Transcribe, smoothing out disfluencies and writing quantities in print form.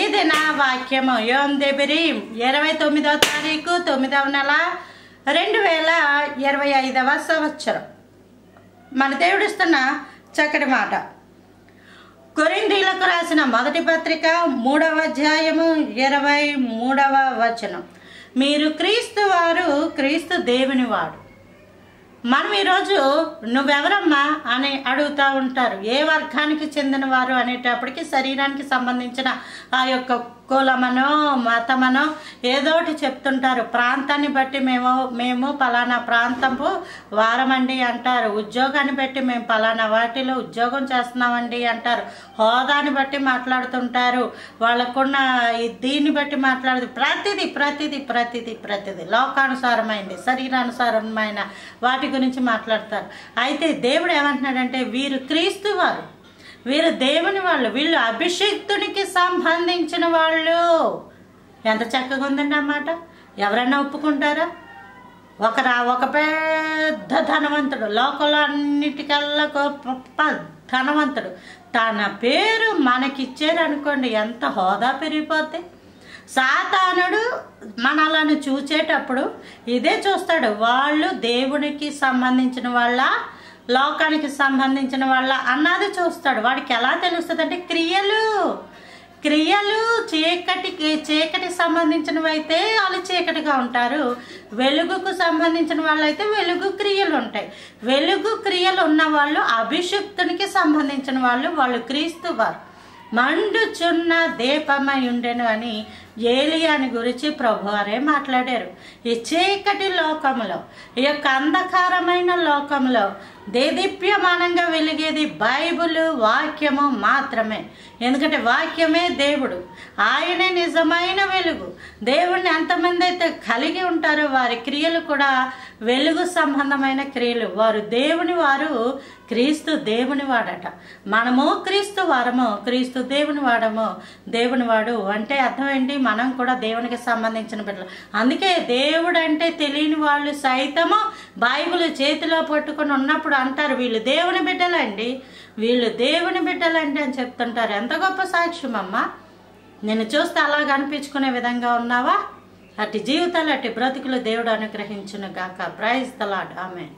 ఇది నా వాక్యము. యోమ్ దెబిరీం 29వ తారీఖు 9వ నెల 2025వ సంవత్సరం. మన దేవుడిస్తున్న చక్కటి మాట. కొరింథీయులకు రాసిన మొదటి పత్రిక 3వ అధ్యాయము 23వ వచనం. మీరు క్రీస్తు వారు, క్రీస్తు దేవుని వాడు. మనం ఈరోజు నువ్వెవరమ్మా అని అడుగుతూ ఉంటారు. ఏ వర్గానికి చెందిన వారు అనేటప్పటికి శరీరానికి సంబంధించిన ఆ యొక్క కులమనో మతమనో ఏదోటి చెప్తుంటారు. ప్రాంతాన్ని బట్టి మేము పలానా ప్రాంతపు వారమండి అంటారు. ఉద్యోగాన్ని బట్టి మేము పలానా వాటిలో ఉద్యోగం చేస్తున్నామండి అంటారు. హోదాని బట్టి మాట్లాడుతుంటారు. వాళ్ళకున్న దీన్ని బట్టి ప్రతిదీ ప్రతిదీ ప్రతిదీ ప్రతిదీ లోకానుసారమైంది, శరీరానుసారమైన వాటి గురించి మాట్లాడతారు. అయితే దేవుడు ఏమంటున్నాడంటే వీరు క్రీస్తు వారు, వీరు దేవుని వాళ్ళు, వీళ్ళు అభిషిక్తునికి సంబంధించిన వాళ్ళు. ఎంత చక్కగా ఉందండి అన్నమాట. ఎవరన్నా ఒప్పుకుంటారా? ఒక పెద్ద ధనవంతుడు, లోకంలో అన్నిటికల్లా గొప్ప ధనవంతుడు, తన పేరు మనకిచ్చారనుకోండి, ఎంత హోదా పెరిగిపోతే. సాతానుడు మనలను చూచేటప్పుడు ఇదే చూస్తాడు. వాళ్ళు దేవునికి సంబంధించిన వాళ్ళ, లోకానికి సంబంధించిన వాళ్ళ అన్నది చూస్తాడు. వాడికి ఎలా తెలుస్తుంది అంటే క్రియలు చీకటికి సంబంధించినవి అయితే వాళ్ళు చీకటిగా ఉంటారు. వెలుగుకు సంబంధించిన వాళ్ళు అయితే వెలుగు క్రియలు ఉంటాయి. వెలుగు క్రియలు ఉన్న వాళ్ళు అభిషిక్తునికి సంబంధించిన వాళ్ళు క్రీస్తు వారు. మండుచున్న దీపమై ఉండెను అని ఏలియాని గురించి ప్రభువారే మాట్లాడారు. ఈ చీకటి లోకంలో, ఈ యొక్క అంధకారమైన లోకంలో దేదీప్యమానంగా వెలిగేది బైబిల్ వాక్యము మాత్రమే. ఎందుకంటే వాక్యమే దేవుడు, ఆయనే నిజమైన వెలుగు. దేవుణ్ణి ఎంతమంది అయితే కలిగి ఉంటారో వారి క్రియలు కూడా వెలుగు సంబంధమైన క్రియలు. వారు దేవుని వారు, క్రీస్తు దేవుని వాడట. మనము క్రీస్తు వారము, క్రీస్తు దేవుని వాడము. దేవుని వాడు అంటే అర్థం ఏంటి? మనం కూడా దేవునికి సంబంధించిన బిడ్డలు. అందుకే దేవుడు అంటే తెలియని వాళ్ళు సైతము బైబిల్ చేతిలో పట్టుకొని ఉన్నప్పుడు అంటారు వీళ్ళు దేవుని బిడ్డలండి, వీళ్ళు దేవుని బిడ్డలండి అని చెప్తుంటారు. ఎంత గొప్ప సాక్ష్యం అమ్మా. నేను చూస్తే అలాగ అనిపించుకునే విధంగా ఉన్నావా? అట్టి జీవితాలు, అట్టి బ్రతుకులు దేవుడు అనుగ్రహించును గాక. Praise the lord. ఆమేన్.